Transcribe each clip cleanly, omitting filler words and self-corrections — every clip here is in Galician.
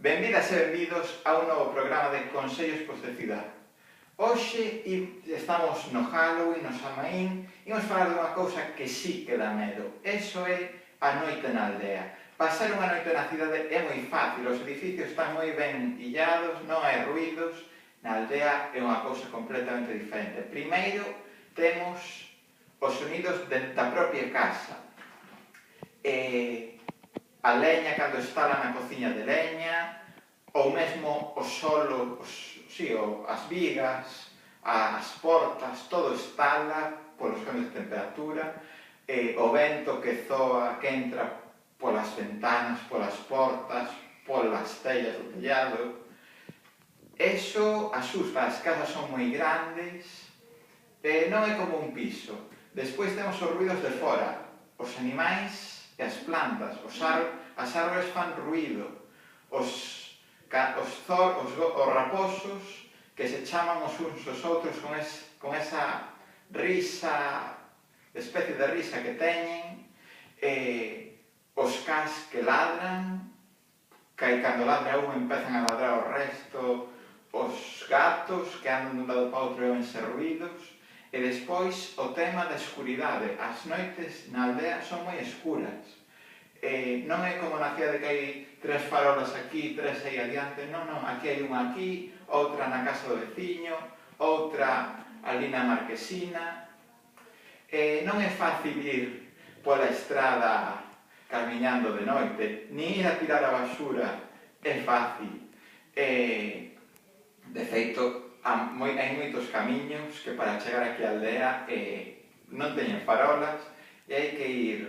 Benvidas e benvidos a un novo programa de Consellos pois de Cidade. Hoxe estamos no Halloween, no Samaín, e imos falar de unha cousa que sí que dá medo. Eso é a noite na aldea. Pasar unha noite na cidade é moi fácil, os edificios están moi ben illados, non hai ruídos. Na aldea é unha cousa completamente diferente. Primeiro, temos os sonidos da propia casa. A leña cando estala na cociña de leña, ou mesmo o solo, as vigas, as portas, todo estala polos cambios de temperatura, o vento que zoa, que entra polas ventanas, polas portas, polas tellas do tellado. Eso asusta, as casas son moi grandes, non é como un piso. Despois temos os ruidos de fora, os animais e as plantas, as árbores fan ruído, os raposos que se chaman os uns aos outros con esa risa, especie de risa que teñen, os cans que ladran, que cando ladra un empezan a ladrar o resto, os gatos que andan dun lado para outro e oense ruídos. E despois o tema da escuridade. As noites na aldea son moi escuras. Non é como na cidade que hai 3 farolas aquí, 3 aí adiante. Non, aquí hai unha aquí, outra na casa do veciño, outra ali na marquesina. Non é fácil ir pola estrada camiñando de noite, ni ir a tirar a basura é fácil. De feito, hai moitos camiños que para chegar aquí á aldea non teñen farolas e hai que ir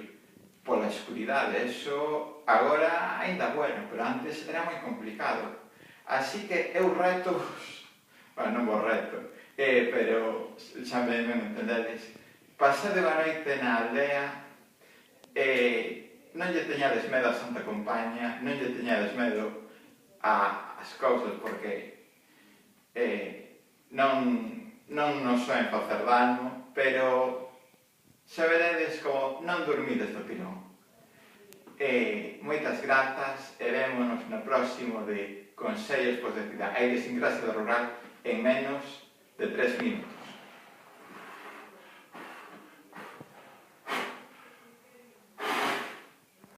pola escuridade. Eso agora ainda bueno, pero antes era moi complicado. Así que eu reto, bueno, non vos reto, pero xa me entendedes, pasade unha noite na aldea, non lle teñades medo a Santa Compaña, non lle teñades medo ás cousas, porque non nos soen facer dano, pero xa veredes como non dormides do pirón. Moitas grazas e vémonos no próximo de Consellos pois de Cidade. A idiosincrasia rural en menos de 3 minutos.